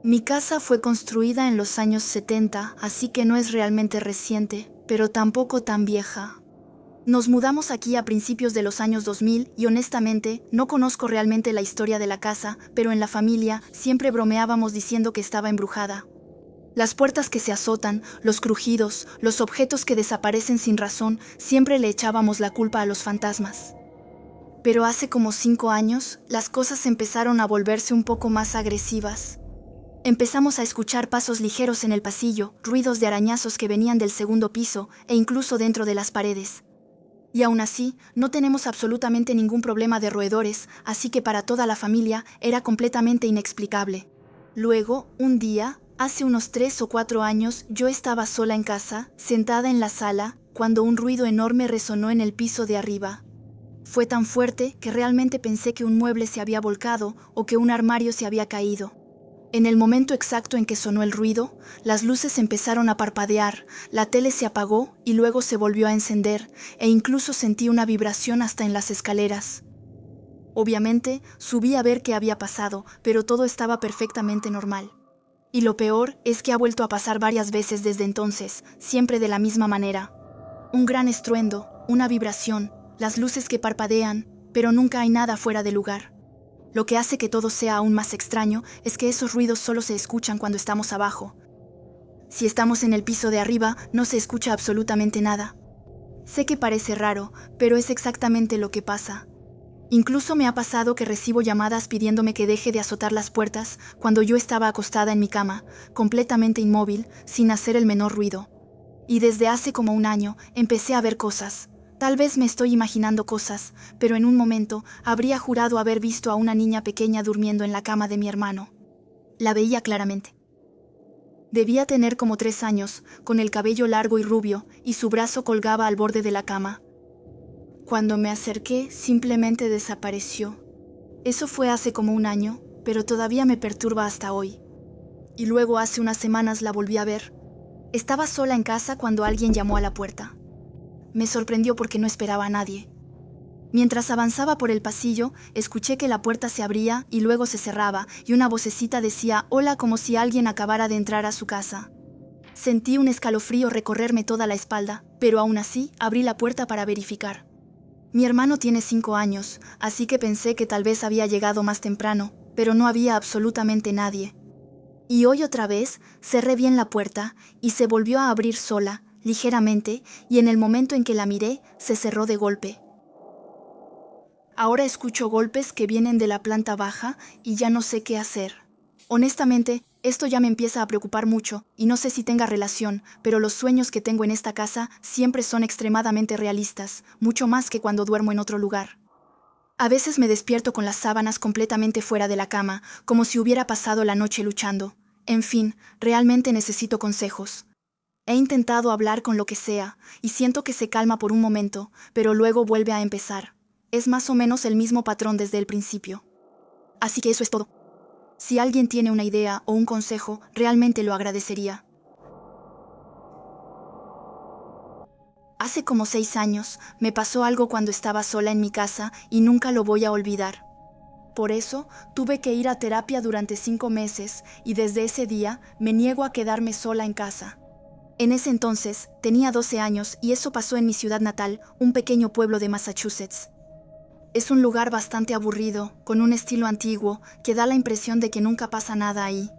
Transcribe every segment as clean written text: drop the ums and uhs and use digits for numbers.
Mi casa fue construida en los años 70, así que no es realmente reciente, pero tampoco tan vieja. Nos mudamos aquí a principios de los años 2000 y honestamente no conozco realmente la historia de la casa, pero en la familia siempre bromeábamos diciendo que estaba embrujada. Las puertas que se azotan, los crujidos, los objetos que desaparecen sin razón, siempre le echábamos la culpa a los fantasmas. Pero hace como 5 años, las cosas empezaron a volverse un poco más agresivas. Empezamos a escuchar pasos ligeros en el pasillo, ruidos de arañazos que venían del segundo piso e incluso dentro de las paredes. Y aún así, no tenemos absolutamente ningún problema de roedores, así que para toda la familia era completamente inexplicable. Luego, un día, hace unos 3 o 4 años, yo estaba sola en casa, sentada en la sala, cuando un ruido enorme resonó en el piso de arriba. Fue tan fuerte que realmente pensé que un mueble se había volcado o que un armario se había caído. En el momento exacto en que sonó el ruido, las luces empezaron a parpadear, la tele se apagó y luego se volvió a encender, e incluso sentí una vibración hasta en las escaleras. Obviamente, subí a ver qué había pasado, pero todo estaba perfectamente normal. Y lo peor es que ha vuelto a pasar varias veces desde entonces, siempre de la misma manera. Un gran estruendo, una vibración, las luces que parpadean, pero nunca hay nada fuera de lugar. Lo que hace que todo sea aún más extraño es que esos ruidos solo se escuchan cuando estamos abajo. Si estamos en el piso de arriba, no se escucha absolutamente nada. Sé que parece raro, pero es exactamente lo que pasa. Incluso me ha pasado que recibo llamadas pidiéndome que deje de azotar las puertas cuando yo estaba acostada en mi cama, completamente inmóvil, sin hacer el menor ruido. Y desde hace como un año empecé a ver cosas. Tal vez me estoy imaginando cosas, pero en un momento habría jurado haber visto a una niña pequeña durmiendo en la cama de mi hermano. La veía claramente. Debía tener como 3 años, con el cabello largo y rubio, y su brazo colgaba al borde de la cama. Cuando me acerqué, simplemente desapareció. Eso fue hace como un año, pero todavía me perturba hasta hoy. Y luego hace unas semanas la volví a ver. Estaba sola en casa cuando alguien llamó a la puerta. Me sorprendió porque no esperaba a nadie. Mientras avanzaba por el pasillo, escuché que la puerta se abría y luego se cerraba, y una vocecita decía "hola" como si alguien acabara de entrar a su casa. Sentí un escalofrío recorrerme toda la espalda, pero aún así abrí la puerta para verificar. Mi hermano tiene 5 años, así que pensé que tal vez había llegado más temprano, pero no había absolutamente nadie. Y hoy otra vez cerré bien la puerta y se volvió a abrir sola, ligeramente, y en el momento en que la miré, se cerró de golpe. Ahora escucho golpes que vienen de la planta baja y ya no sé qué hacer. Honestamente, esto ya me empieza a preocupar mucho y no sé si tenga relación, pero los sueños que tengo en esta casa siempre son extremadamente realistas, mucho más que cuando duermo en otro lugar. A veces me despierto con las sábanas completamente fuera de la cama, como si hubiera pasado la noche luchando. En fin, realmente necesito consejos. He intentado hablar con lo que sea, y siento que se calma por un momento, pero luego vuelve a empezar. Es más o menos el mismo patrón desde el principio. Así que eso es todo. Si alguien tiene una idea o un consejo, realmente lo agradecería. Hace como 6 años, me pasó algo cuando estaba sola en mi casa y nunca lo voy a olvidar. Por eso, tuve que ir a terapia durante 5 meses y desde ese día me niego a quedarme sola en casa. En ese entonces, tenía 12 años y eso pasó en mi ciudad natal, un pequeño pueblo de Massachusetts. Es un lugar bastante aburrido, con un estilo antiguo, que da la impresión de que nunca pasa nada ahí.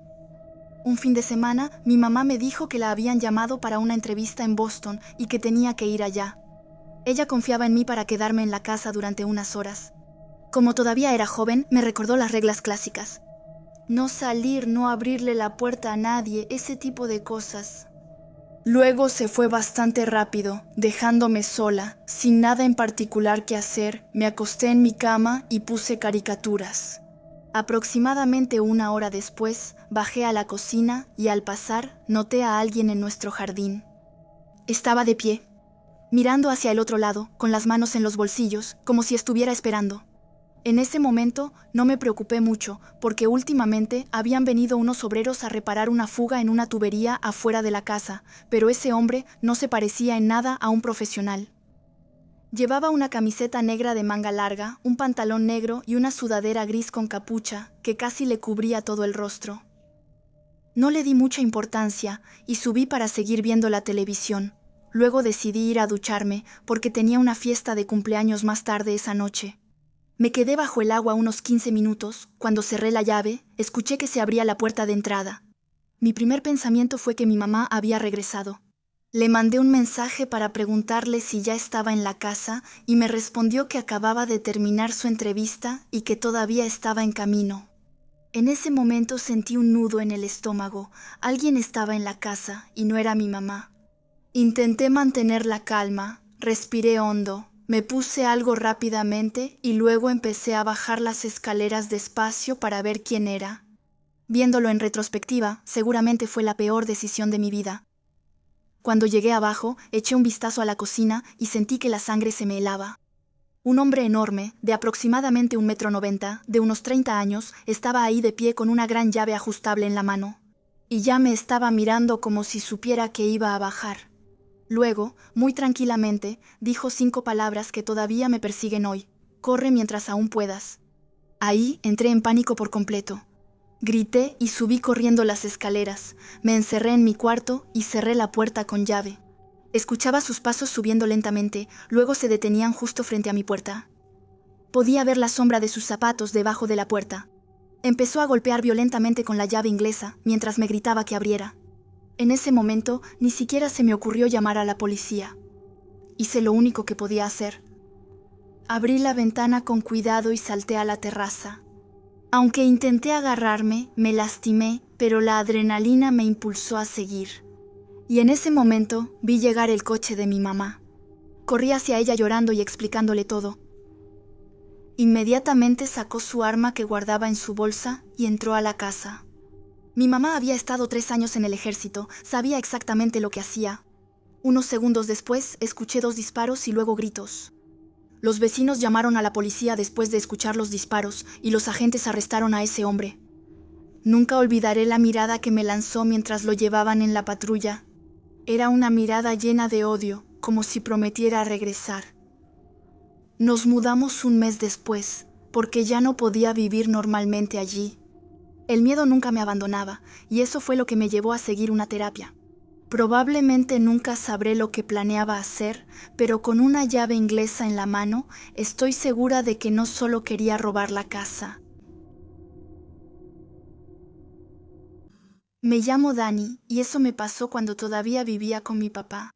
Un fin de semana, mi mamá me dijo que la habían llamado para una entrevista en Boston y que tenía que ir allá. Ella confiaba en mí para quedarme en la casa durante unas horas. Como todavía era joven, me recordó las reglas clásicas. No salir, no abrirle la puerta a nadie, ese tipo de cosas. Luego se fue bastante rápido, dejándome sola, sin nada en particular que hacer. Me acosté en mi cama y puse caricaturas. Aproximadamente 1 hora después, bajé a la cocina y al pasar, noté a alguien en nuestro jardín. Estaba de pie, mirando hacia el otro lado, con las manos en los bolsillos, como si estuviera esperando. En ese momento no me preocupé mucho, porque últimamente habían venido unos obreros a reparar una fuga en una tubería afuera de la casa, pero ese hombre no se parecía en nada a un profesional. Llevaba una camiseta negra de manga larga, un pantalón negro y una sudadera gris con capucha, que casi le cubría todo el rostro. No le di mucha importancia y subí para seguir viendo la televisión. Luego decidí ir a ducharme porque tenía una fiesta de cumpleaños más tarde esa noche. Me quedé bajo el agua unos 15 minutos. Cuando cerré la llave, escuché que se abría la puerta de entrada. Mi primer pensamiento fue que mi mamá había regresado. Le mandé un mensaje para preguntarle si ya estaba en la casa y me respondió que acababa de terminar su entrevista y que todavía estaba en camino. En ese momento sentí un nudo en el estómago. Alguien estaba en la casa y no era mi mamá. Intenté mantener la calma, respiré hondo, me puse algo rápidamente y luego empecé a bajar las escaleras despacio para ver quién era. Viéndolo en retrospectiva, seguramente fue la peor decisión de mi vida. Cuando llegué abajo, eché un vistazo a la cocina y sentí que la sangre se me helaba. Un hombre enorme, de aproximadamente 1,90 m, de unos 30 años, estaba ahí de pie con una gran llave ajustable en la mano. Y ya me estaba mirando como si supiera que iba a bajar. Luego, muy tranquilamente, dijo 5 palabras que todavía me persiguen hoy. Corre mientras aún puedas. Ahí entré en pánico por completo. Grité y subí corriendo las escaleras. Me encerré en mi cuarto y cerré la puerta con llave. Escuchaba sus pasos subiendo lentamente, luego se detenían justo frente a mi puerta. Podía ver la sombra de sus zapatos debajo de la puerta. Empezó a golpear violentamente con la llave inglesa, mientras me gritaba que abriera. En ese momento, ni siquiera se me ocurrió llamar a la policía. Hice lo único que podía hacer. Abrí la ventana con cuidado y salté a la terraza. Aunque intenté agarrarme, me lastimé, pero la adrenalina me impulsó a seguir. Y en ese momento vi llegar el coche de mi mamá. Corrí hacia ella llorando y explicándole todo. Inmediatamente sacó su arma que guardaba en su bolsa y entró a la casa. Mi mamá había estado 3 años en el ejército, sabía exactamente lo que hacía. Unos segundos después, escuché 2 disparos y luego gritos. Los vecinos llamaron a la policía después de escuchar los disparos y los agentes arrestaron a ese hombre. Nunca olvidaré la mirada que me lanzó mientras lo llevaban en la patrulla. Era una mirada llena de odio, como si prometiera regresar. Nos mudamos un mes después, porque ya no podía vivir normalmente allí. El miedo nunca me abandonaba, y eso fue lo que me llevó a seguir una terapia. Probablemente nunca sabré lo que planeaba hacer, pero con una llave inglesa en la mano, estoy segura de que no solo quería robar la casa. Me llamo Dani, y eso me pasó cuando todavía vivía con mi papá.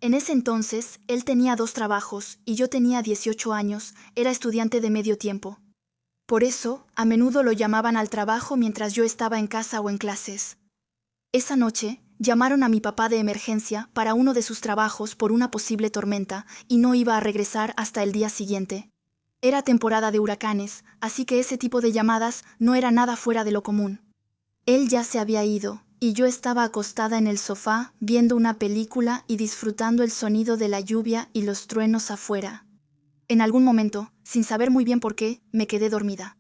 En ese entonces, él tenía 2 trabajos, y yo tenía 18 años, era estudiante de medio tiempo. Por eso, a menudo lo llamaban al trabajo mientras yo estaba en casa o en clases. Esa noche, llamaron a mi papá de emergencia para uno de sus trabajos por una posible tormenta y no iba a regresar hasta el día siguiente. Era temporada de huracanes, así que ese tipo de llamadas no era nada fuera de lo común. Él ya se había ido, y yo estaba acostada en el sofá viendo una película y disfrutando el sonido de la lluvia y los truenos afuera. En algún momento, sin saber muy bien por qué, me quedé dormida.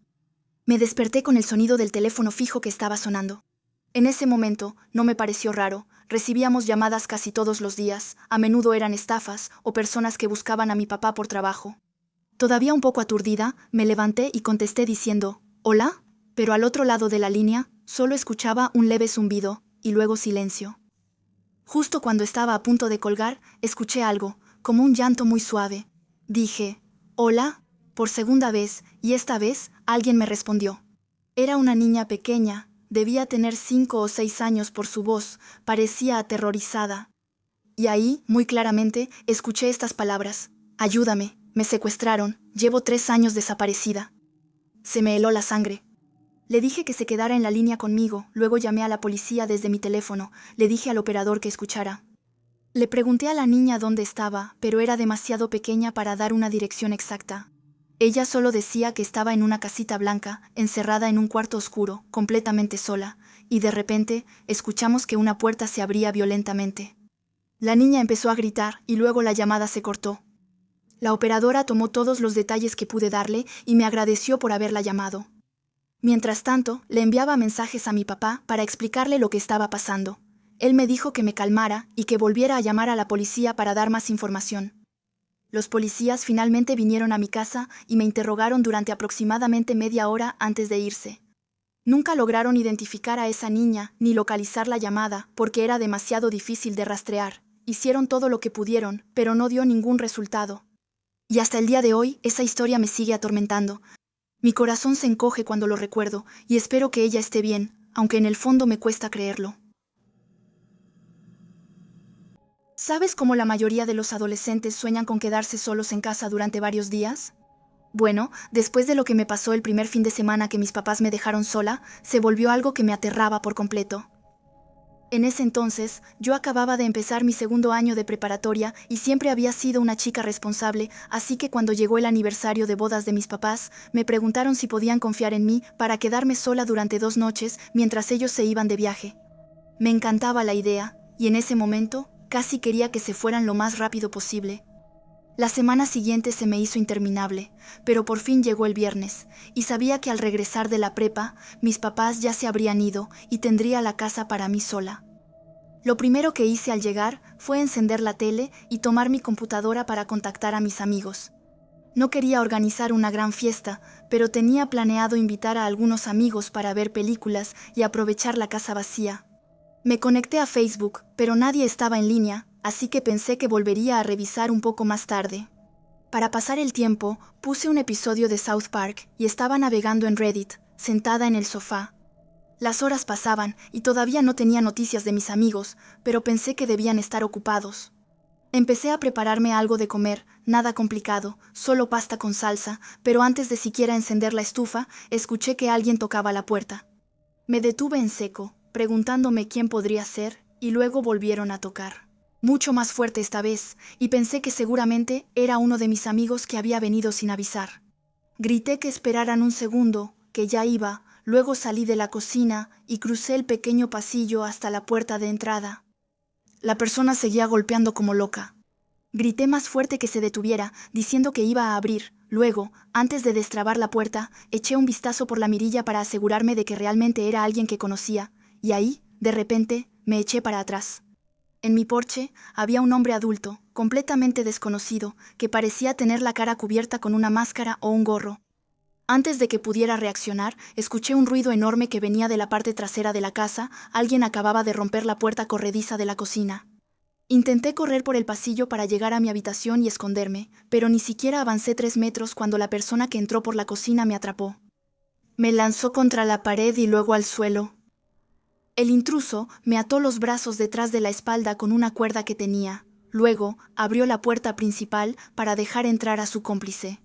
Me desperté con el sonido del teléfono fijo que estaba sonando. En ese momento no me pareció raro, recibíamos llamadas casi todos los días, a menudo eran estafas o personas que buscaban a mi papá por trabajo. Todavía un poco aturdida, me levanté y contesté diciendo, «¿Hola?», pero al otro lado de la línea solo escuchaba un leve zumbido y luego silencio. Justo cuando estaba a punto de colgar, escuché algo, como un llanto muy suave. Dije, «¿Hola?», por segunda vez, y esta vez alguien me respondió. Era una niña pequeña. Debía tener 5 o 6 años por su voz, parecía aterrorizada. Y ahí, muy claramente, escuché estas palabras. «Ayúdame, me secuestraron, llevo 3 años desaparecida». Se me heló la sangre. Le dije que se quedara en la línea conmigo, luego llamé a la policía desde mi teléfono, le dije al operador que escuchara. Le pregunté a la niña dónde estaba, pero era demasiado pequeña para dar una dirección exacta. Ella solo decía que estaba en una casita blanca, encerrada en un cuarto oscuro, completamente sola, y de repente escuchamos que una puerta se abría violentamente. La niña empezó a gritar y luego la llamada se cortó. La operadora tomó todos los detalles que pude darle y me agradeció por haberla llamado. Mientras tanto, le enviaba mensajes a mi papá para explicarle lo que estaba pasando. Él me dijo que me calmara y que volviera a llamar a la policía para dar más información. Los policías finalmente vinieron a mi casa y me interrogaron durante aproximadamente media hora antes de irse. Nunca lograron identificar a esa niña ni localizar la llamada porque era demasiado difícil de rastrear. Hicieron todo lo que pudieron, pero no dio ningún resultado. Y hasta el día de hoy, esa historia me sigue atormentando. Mi corazón se encoge cuando lo recuerdo y espero que ella esté bien, aunque en el fondo me cuesta creerlo. ¿Sabes cómo la mayoría de los adolescentes sueñan con quedarse solos en casa durante varios días? Bueno, después de lo que me pasó el primer fin de semana que mis papás me dejaron sola, se volvió algo que me aterraba por completo. En ese entonces, yo acababa de empezar mi segundo año de preparatoria y siempre había sido una chica responsable, así que cuando llegó el aniversario de bodas de mis papás, me preguntaron si podían confiar en mí para quedarme sola durante 2 noches mientras ellos se iban de viaje. Me encantaba la idea, y en ese momento, casi quería que se fueran lo más rápido posible. La semana siguiente se me hizo interminable, pero por fin llegó el viernes, y sabía que al regresar de la prepa, mis papás ya se habrían ido y tendría la casa para mí sola. Lo primero que hice al llegar fue encender la tele y tomar mi computadora para contactar a mis amigos. No quería organizar una gran fiesta, pero tenía planeado invitar a algunos amigos para ver películas y aprovechar la casa vacía. Me conecté a Facebook, pero nadie estaba en línea, así que pensé que volvería a revisar un poco más tarde. Para pasar el tiempo, puse un episodio de South Park y estaba navegando en Reddit, sentada en el sofá. Las horas pasaban y todavía no tenía noticias de mis amigos, pero pensé que debían estar ocupados. Empecé a prepararme algo de comer, nada complicado, solo pasta con salsa, pero antes de siquiera encender la estufa, escuché que alguien tocaba la puerta. Me detuve en seco, preguntándome quién podría ser, y luego volvieron a tocar. Mucho más fuerte esta vez, y pensé que seguramente era uno de mis amigos que había venido sin avisar. Grité que esperaran un segundo, que ya iba, luego salí de la cocina y crucé el pequeño pasillo hasta la puerta de entrada. La persona seguía golpeando como loca. Grité más fuerte que se detuviera, diciendo que iba a abrir. Luego, antes de destrabar la puerta, eché un vistazo por la mirilla para asegurarme de que realmente era alguien que conocía, y ahí, de repente, me eché para atrás. En mi porche había un hombre adulto, completamente desconocido, que parecía tener la cara cubierta con una máscara o un gorro. Antes de que pudiera reaccionar, escuché un ruido enorme que venía de la parte trasera de la casa. Alguien acababa de romper la puerta corrediza de la cocina. Intenté correr por el pasillo para llegar a mi habitación y esconderme, pero ni siquiera avancé 3 metros cuando la persona que entró por la cocina me atrapó. Me lanzó contra la pared y luego al suelo. El intruso me ató los brazos detrás de la espalda con una cuerda que tenía. Luego, abrió la puerta principal para dejar entrar a su cómplice.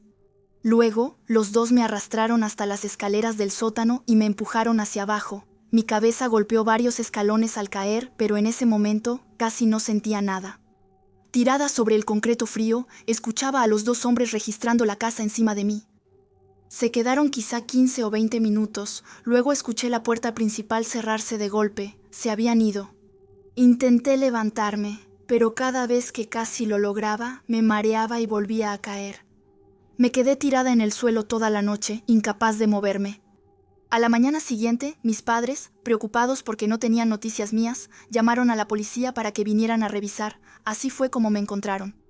Luego, los dos me arrastraron hasta las escaleras del sótano y me empujaron hacia abajo. Mi cabeza golpeó varios escalones al caer, pero en ese momento casi no sentía nada. Tirada sobre el concreto frío, escuchaba a los 2 hombres registrando la casa encima de mí. Se quedaron quizá 15 o 20 minutos, luego escuché la puerta principal cerrarse de golpe. Se habían ido. Intenté levantarme, pero cada vez que casi lo lograba, me mareaba y volvía a caer. Me quedé tirada en el suelo toda la noche, incapaz de moverme. A la mañana siguiente, mis padres, preocupados porque no tenían noticias mías, llamaron a la policía para que vinieran a revisar. Así fue como me encontraron.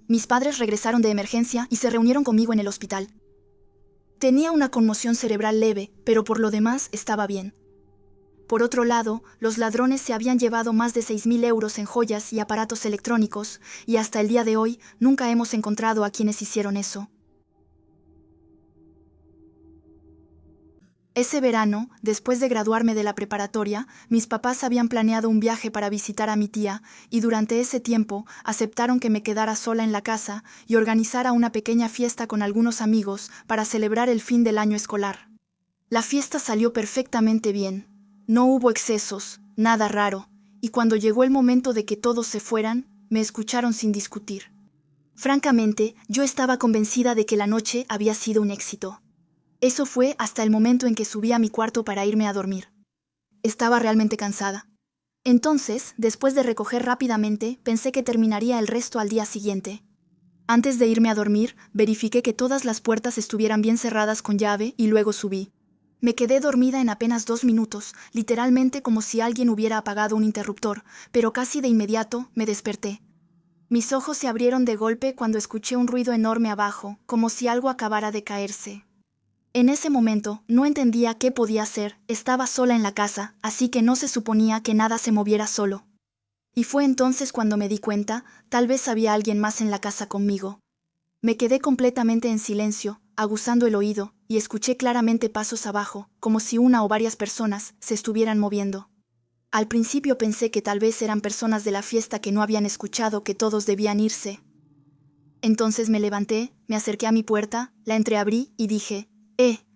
Mis padres regresaron de emergencia y se reunieron conmigo en el hospital. Tenía una conmoción cerebral leve, pero por lo demás estaba bien. Por otro lado, los ladrones se habían llevado más de 6.000 euros en joyas y aparatos electrónicos, y hasta el día de hoy nunca hemos encontrado a quienes hicieron eso. Ese verano, después de graduarme de la preparatoria, mis papás habían planeado un viaje para visitar a mi tía y durante ese tiempo aceptaron que me quedara sola en la casa y organizara una pequeña fiesta con algunos amigos para celebrar el fin del año escolar. La fiesta salió perfectamente bien. No hubo excesos, nada raro, y cuando llegó el momento de que todos se fueran, me escucharon sin discutir. Francamente, yo estaba convencida de que la noche había sido un éxito. Eso fue hasta el momento en que subí a mi cuarto para irme a dormir. Estaba realmente cansada. Entonces, después de recoger rápidamente, pensé que terminaría el resto al día siguiente. Antes de irme a dormir, verifiqué que todas las puertas estuvieran bien cerradas con llave y luego subí. Me quedé dormida en apenas 2 minutos, literalmente como si alguien hubiera apagado un interruptor, pero casi de inmediato me desperté. Mis ojos se abrieron de golpe cuando escuché un ruido enorme abajo, como si algo acabara de caerse. En ese momento, no entendía qué podía hacer, estaba sola en la casa, así que no se suponía que nada se moviera solo. Y fue entonces cuando me di cuenta, tal vez había alguien más en la casa conmigo. Me quedé completamente en silencio, aguzando el oído, y escuché claramente pasos abajo, como si una o varias personas se estuvieran moviendo. Al principio pensé que tal vez eran personas de la fiesta que no habían escuchado que todos debían irse. Entonces me levanté, me acerqué a mi puerta, la entreabrí y dije,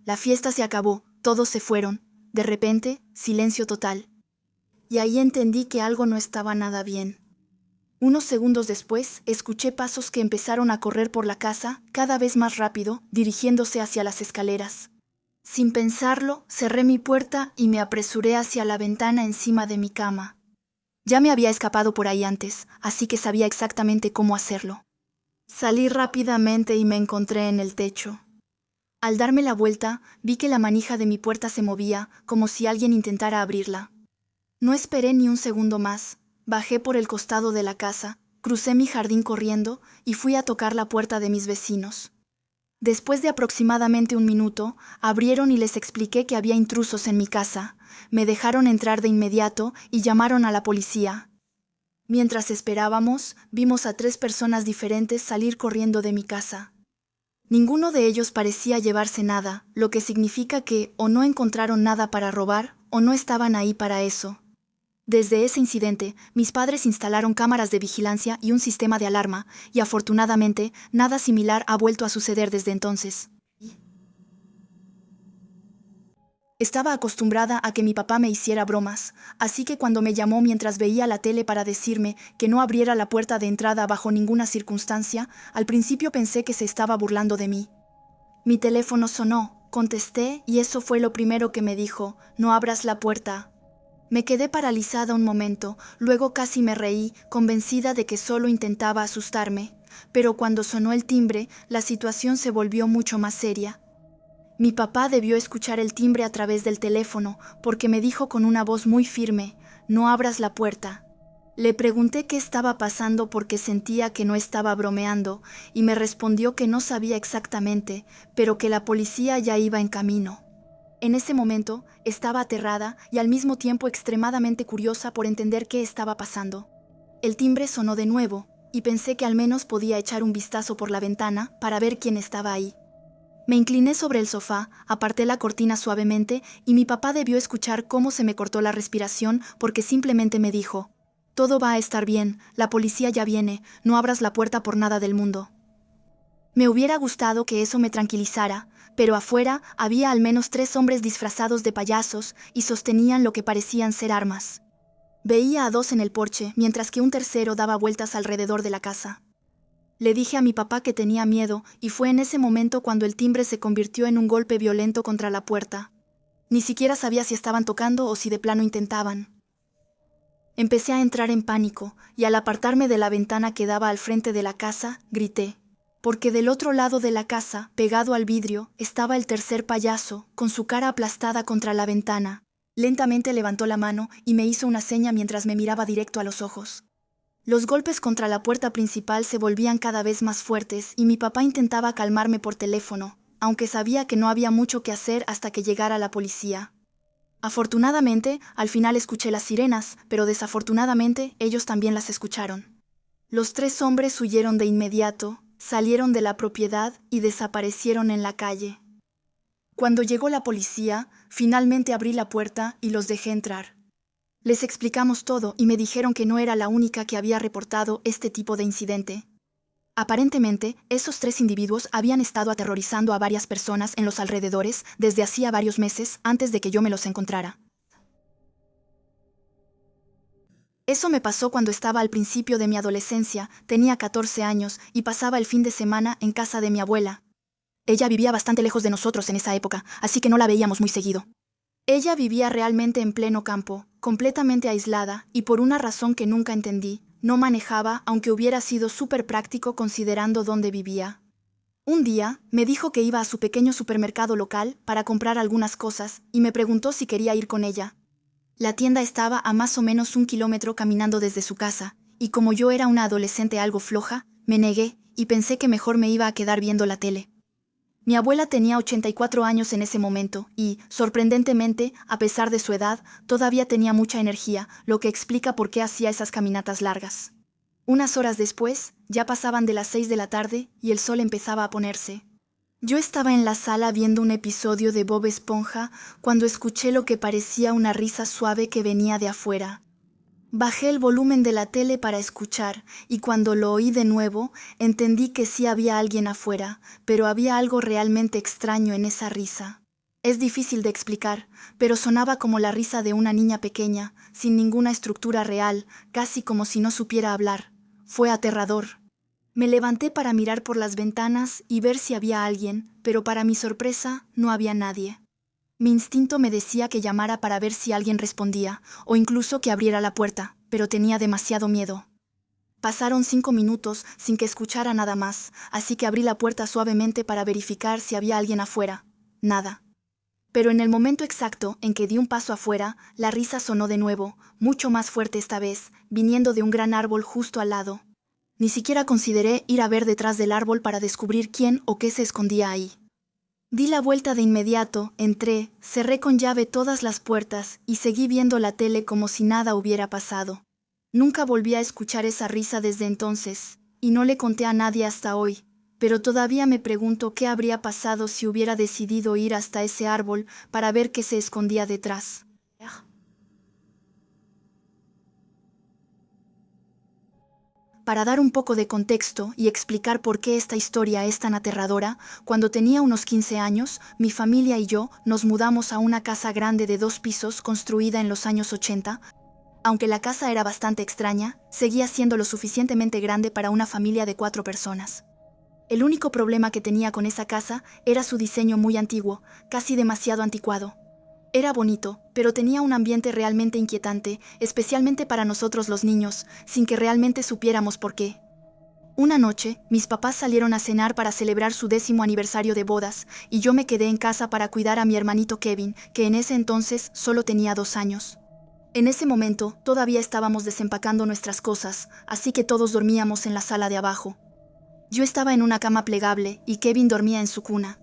la fiesta se acabó, todos se fueron. De repente, silencio total. Y ahí entendí que algo no estaba nada bien. Unos segundos después, escuché pasos que empezaron a correr por la casa, cada vez más rápido, dirigiéndose hacia las escaleras. Sin pensarlo, cerré mi puerta y me apresuré hacia la ventana encima de mi cama. Ya me había escapado por ahí antes, así que sabía exactamente cómo hacerlo. Salí rápidamente y me encontré en el techo. Al darme la vuelta, vi que la manija de mi puerta se movía, como si alguien intentara abrirla. No esperé ni un segundo más. Bajé por el costado de la casa, crucé mi jardín corriendo y fui a tocar la puerta de mis vecinos. Después de aproximadamente un minuto, abrieron y les expliqué que había intrusos en mi casa. Me dejaron entrar de inmediato y llamaron a la policía. Mientras esperábamos, vimos a 3 personas diferentes salir corriendo de mi casa. Ninguno de ellos parecía llevarse nada, lo que significa que o no encontraron nada para robar o no estaban ahí para eso. Desde ese incidente, mis padres instalaron cámaras de vigilancia y un sistema de alarma, y afortunadamente, nada similar ha vuelto a suceder desde entonces. Estaba acostumbrada a que mi papá me hiciera bromas, así que cuando me llamó mientras veía la tele para decirme que no abriera la puerta de entrada bajo ninguna circunstancia, al principio pensé que se estaba burlando de mí. Mi teléfono sonó, contesté y eso fue lo primero que me dijo: no abras la puerta. Me quedé paralizada un momento, luego casi me reí, convencida de que solo intentaba asustarme, pero cuando sonó el timbre, la situación se volvió mucho más seria. Mi papá debió escuchar el timbre a través del teléfono, porque me dijo con una voz muy firme: no abras la puerta. Le pregunté qué estaba pasando porque sentía que no estaba bromeando, y me respondió que no sabía exactamente, pero que la policía ya iba en camino. En ese momento, estaba aterrada y al mismo tiempo extremadamente curiosa por entender qué estaba pasando. El timbre sonó de nuevo, y pensé que al menos podía echar un vistazo por la ventana para ver quién estaba ahí. Me incliné sobre el sofá, aparté la cortina suavemente y mi papá debió escuchar cómo se me cortó la respiración porque simplemente me dijo: todo va a estar bien, la policía ya viene, no abras la puerta por nada del mundo. Me hubiera gustado que eso me tranquilizara, pero afuera había al menos 3 hombres disfrazados de payasos y sostenían lo que parecían ser armas. Veía a 2 en el porche, mientras que un tercero daba vueltas alrededor de la casa. Le dije a mi papá que tenía miedo, y fue en ese momento cuando el timbre se convirtió en un golpe violento contra la puerta. Ni siquiera sabía si estaban tocando o si de plano intentaban. Empecé a entrar en pánico, y al apartarme de la ventana que daba al frente de la casa, grité. Porque del otro lado de la casa, pegado al vidrio, estaba el tercer payaso, con su cara aplastada contra la ventana. Lentamente levantó la mano y me hizo una seña mientras me miraba directo a los ojos. Los golpes contra la puerta principal se volvían cada vez más fuertes y mi papá intentaba calmarme por teléfono, aunque sabía que no había mucho que hacer hasta que llegara la policía. Afortunadamente, al final escuché las sirenas, pero desafortunadamente ellos también las escucharon. Los 3 hombres huyeron de inmediato, salieron de la propiedad y desaparecieron en la calle. Cuando llegó la policía, finalmente abrí la puerta y los dejé entrar. Les explicamos todo y me dijeron que no era la única que había reportado este tipo de incidente. Aparentemente, esos 3 individuos habían estado aterrorizando a varias personas en los alrededores desde hacía varios meses antes de que yo me los encontrara. Eso me pasó cuando estaba al principio de mi adolescencia, tenía 14 años y pasaba el fin de semana en casa de mi abuela. Ella vivía bastante lejos de nosotros en esa época, así que no la veíamos muy seguido. Ella vivía realmente en pleno campo, completamente aislada, y por una razón que nunca entendí, no manejaba, aunque hubiera sido súper práctico considerando dónde vivía. Un día, me dijo que iba a su pequeño supermercado local para comprar algunas cosas, y me preguntó si quería ir con ella. La tienda estaba a más o menos 1 kilómetro caminando desde su casa, y como yo era una adolescente algo floja, me negué, y pensé que mejor me iba a quedar viendo la tele. Mi abuela tenía 84 años en ese momento y, sorprendentemente, a pesar de su edad, todavía tenía mucha energía, lo que explica por qué hacía esas caminatas largas. Unas horas después, ya pasaban de las 6 de la tarde y el sol empezaba a ponerse. Yo estaba en la sala viendo un episodio de Bob Esponja cuando escuché lo que parecía una risa suave que venía de afuera. Bajé el volumen de la tele para escuchar, y cuando lo oí de nuevo, entendí que sí había alguien afuera, pero había algo realmente extraño en esa risa. Es difícil de explicar, pero sonaba como la risa de una niña pequeña, sin ninguna estructura real, casi como si no supiera hablar. Fue aterrador. Me levanté para mirar por las ventanas y ver si había alguien, pero para mi sorpresa, no había nadie. Mi instinto me decía que llamara para ver si alguien respondía, o incluso que abriera la puerta, pero tenía demasiado miedo. Pasaron 5 minutos sin que escuchara nada más, así que abrí la puerta suavemente para verificar si había alguien afuera. Nada. Pero en el momento exacto en que di un paso afuera, la risa sonó de nuevo, mucho más fuerte esta vez, viniendo de un gran árbol justo al lado. Ni siquiera consideré ir a ver detrás del árbol para descubrir quién o qué se escondía ahí. Di la vuelta de inmediato, entré, cerré con llave todas las puertas y seguí viendo la tele como si nada hubiera pasado. Nunca volví a escuchar esa risa desde entonces, y no le conté a nadie hasta hoy, pero todavía me pregunto qué habría pasado si hubiera decidido ir hasta ese árbol para ver qué se escondía detrás. Para dar un poco de contexto y explicar por qué esta historia es tan aterradora, cuando tenía unos 15 años, mi familia y yo nos mudamos a una casa grande de 2 pisos construida en los años 80. Aunque la casa era bastante extraña, seguía siendo lo suficientemente grande para una familia de 4 personas. El único problema que tenía con esa casa era su diseño muy antiguo, casi demasiado anticuado. Era bonito, pero tenía un ambiente realmente inquietante, especialmente para nosotros los niños, sin que realmente supiéramos por qué. Una noche, mis papás salieron a cenar para celebrar su 10º aniversario de bodas, y yo me quedé en casa para cuidar a mi hermanito Kevin, que en ese entonces solo tenía 2 años. En ese momento, todavía estábamos desempacando nuestras cosas, así que todos dormíamos en la sala de abajo. Yo estaba en una cama plegable y Kevin dormía en su cuna.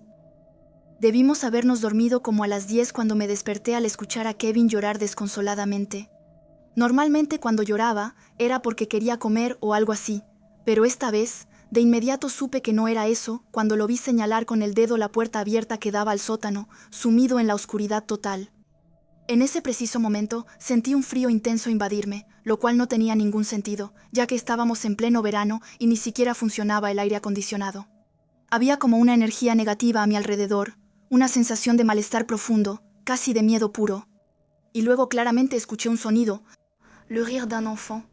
Debimos habernos dormido como a las 10 cuando me desperté al escuchar a Kevin llorar desconsoladamente. Normalmente cuando lloraba era porque quería comer o algo así, pero esta vez, de inmediato supe que no era eso cuando lo vi señalar con el dedo la puerta abierta que daba al sótano, sumido en la oscuridad total. En ese preciso momento sentí un frío intenso invadirme, lo cual no tenía ningún sentido, ya que estábamos en pleno verano y ni siquiera funcionaba el aire acondicionado. Había como una energía negativa a mi alrededor, una sensación de malestar profundo, casi de miedo puro. Y luego claramente escuché un sonido, le rire d'un enfant.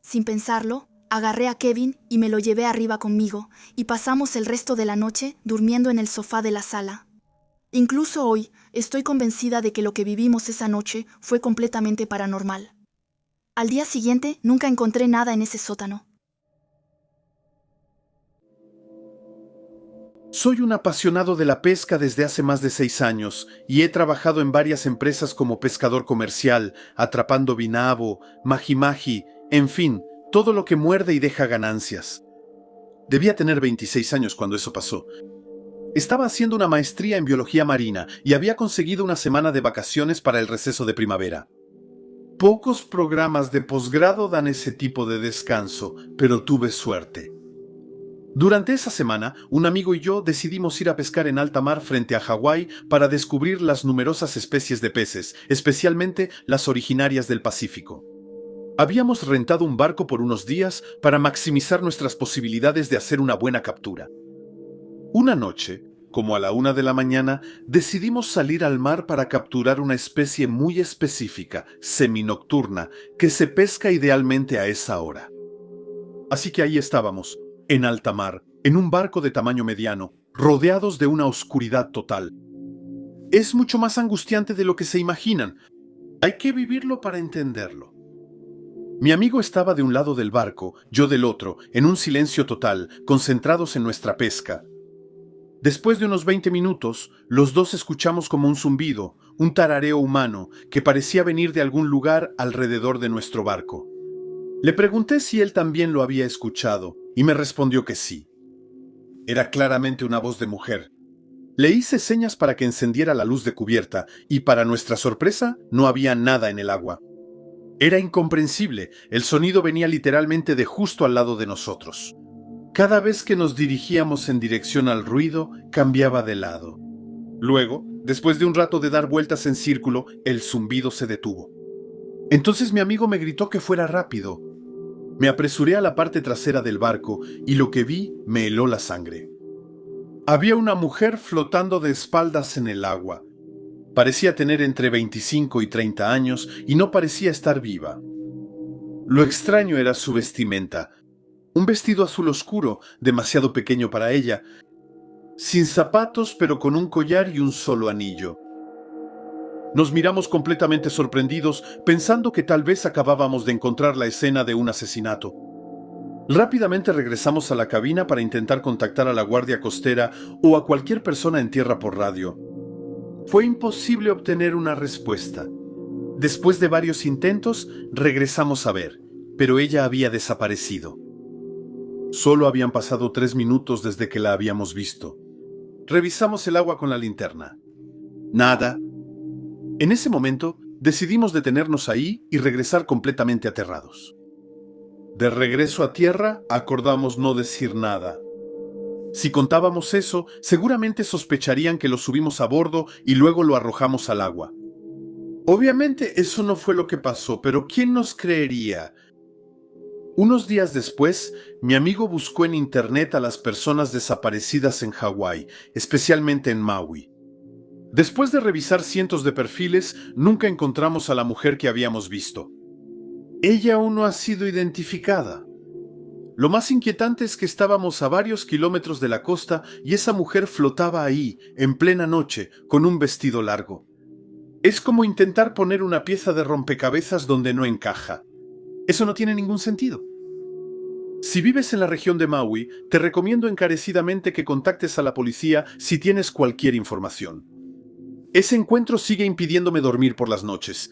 Sin pensarlo, agarré a Kevin y me lo llevé arriba conmigo, y pasamos el resto de la noche durmiendo en el sofá de la sala. Incluso hoy, estoy convencida de que lo que vivimos esa noche fue completamente paranormal. Al día siguiente, nunca encontré nada en ese sótano. Soy un apasionado de la pesca desde hace más de 6 años y he trabajado en varias empresas como pescador comercial, atrapando binabo, maji-maji, en fin, todo lo que muerde y deja ganancias. Debía tener 26 años cuando eso pasó. Estaba haciendo una maestría en biología marina y había conseguido una semana de vacaciones para el receso de primavera. Pocos programas de posgrado dan ese tipo de descanso, pero tuve suerte. Durante esa semana, un amigo y yo decidimos ir a pescar en alta mar frente a Hawái para descubrir las numerosas especies de peces, especialmente las originarias del Pacífico. Habíamos rentado un barco por unos días para maximizar nuestras posibilidades de hacer una buena captura. Una noche, como a la 1 de la mañana, decidimos salir al mar para capturar una especie muy específica, seminocturna, que se pesca idealmente a esa hora. Así que ahí estábamos, en alta mar, en un barco de tamaño mediano, rodeados de una oscuridad total. Es mucho más angustiante de lo que se imaginan. Hay que vivirlo para entenderlo. Mi amigo estaba de un lado del barco, yo del otro, en un silencio total, concentrados en nuestra pesca. Después de unos 20 minutos, los dos escuchamos como un zumbido, un tarareo humano, que parecía venir de algún lugar alrededor de nuestro barco. Le pregunté si él también lo había escuchado, y me respondió que sí. Era claramente una voz de mujer. Le hice señas para que encendiera la luz de cubierta y para nuestra sorpresa no había nada en el agua. Era incomprensible, el sonido venía literalmente de justo al lado de nosotros. Cada vez que nos dirigíamos en dirección al ruido, cambiaba de lado. Luego, después de un rato de dar vueltas en círculo, el zumbido se detuvo. Entonces mi amigo me gritó que fuera rápido. Me apresuré a la parte trasera del barco y lo que vi me heló la sangre. Había una mujer flotando de espaldas en el agua. Parecía tener entre 25 y 30 años y no parecía estar viva. Lo extraño era su vestimenta. Un vestido azul oscuro, demasiado pequeño para ella, sin zapatos pero con un collar y un solo anillo. Nos miramos completamente sorprendidos, pensando que tal vez acabábamos de encontrar la escena de un asesinato. Rápidamente regresamos a la cabina para intentar contactar a la guardia costera o a cualquier persona en tierra por radio. Fue imposible obtener una respuesta. Después de varios intentos, regresamos a ver, pero ella había desaparecido. Solo habían pasado 3 minutos desde que la habíamos visto. Revisamos el agua con la linterna. Nada. En ese momento, decidimos detenernos ahí y regresar completamente aterrados. De regreso a tierra, acordamos no decir nada. Si contábamos eso, seguramente sospecharían que lo subimos a bordo y luego lo arrojamos al agua. Obviamente eso no fue lo que pasó, pero ¿quién nos creería? Unos días después, mi amigo buscó en internet a las personas desaparecidas en Hawái, especialmente en Maui. Después de revisar cientos de perfiles, nunca encontramos a la mujer que habíamos visto. Ella aún no ha sido identificada. Lo más inquietante es que estábamos a varios kilómetros de la costa y esa mujer flotaba ahí, en plena noche, con un vestido largo. Es como intentar poner una pieza de rompecabezas donde no encaja. Eso no tiene ningún sentido. Si vives en la región de Maui, te recomiendo encarecidamente que contactes a la policía si tienes cualquier información. Ese encuentro sigue impidiéndome dormir por las noches.